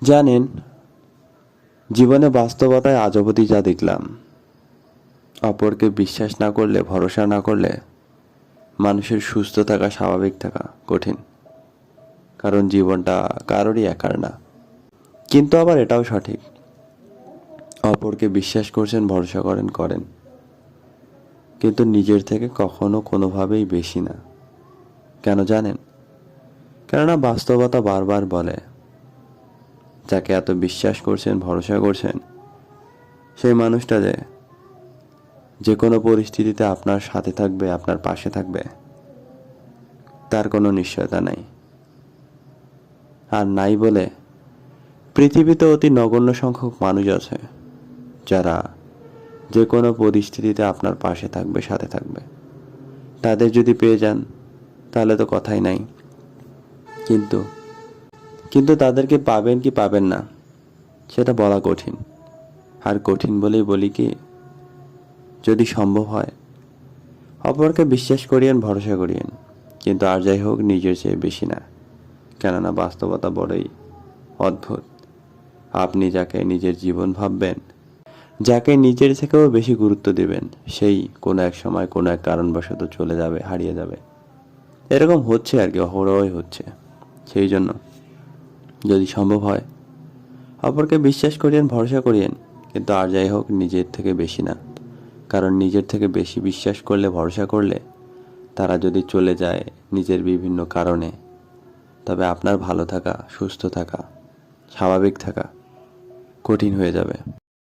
জানেন, জীবনে বাস্তবতায় আজ অবধি যা দেখলাম, অপরকে বিশ্বাস না করলে, ভরসা না করলে মানুষের সুস্থ থাকা, স্বাভাবিক থাকা কঠিন। কারণ জীবনটা কারোরই একার না। কিন্তু আবার এটাও সঠিক, অপরকে বিশ্বাস করছেন, ভরসা করেন, কিন্তু নিজের থেকে কখনো কোনোভাবেই বেশি না। কেন জানেন? কেননা বাস্তবতা বারবার বলে, যাকে এত বিশ্বাস করছেন, ভরসা করছেন, সেই মানুষটা যে কোনো পরিস্থিতিতে আপনার সাথে থাকবে, আপনার পাশে থাকবে, তার কোনো নিশ্চয়তা নাই। আর নাই বলে পৃথিবীতে অতি নগণ্য সংখ্যক মানুষ আছে যারা যে কোনো পরিস্থিতিতে আপনার পাশে থাকবে, সাথে থাকবে। তাদের যদি পেয়ে যান তাহলে তো কথাই নাই। কিন্তু কিন্তু তাদেরকে পাবেন কি পাবেন না সেটা বলা কঠিন। আর কঠিন বলেই বলি কি, যদি সম্ভব হয় অপরকে বিশ্বাস করিয়েন, ভরসা করিয়েন, কিন্তু আর যাই হোক নিজের চেয়ে বেশি না। কেননা বাস্তবতা বড়ই অদ্ভুত। আপনি যাকে নিজের জীবন ভাববেন, যাকে নিজের থেকেও বেশি গুরুত্ব দেবেন, সেই কোনো এক সময় কোনো এক কারণবশত চলে যাবে, হারিয়ে যাবে। এরকম হচ্ছে আর কি, অহরহই হচ্ছে। সেই জন্য যদি সম্ভব হয় অপরকে বিশ্বাস করিয়েন, ভরসা করিয়েন, কিন্তু আর যাই হোক নিজের থেকে বেশি না। কারণ নিজের থেকে বেশি বিশ্বাস করলে, ভরসা করলে তারা যদি চলে যায় নিজের বিভিন্ন কারণে, তবে আপনার ভালো থাকা, সুস্থ থাকা, স্বাভাবিক থাকা কঠিন হয়ে যাবে।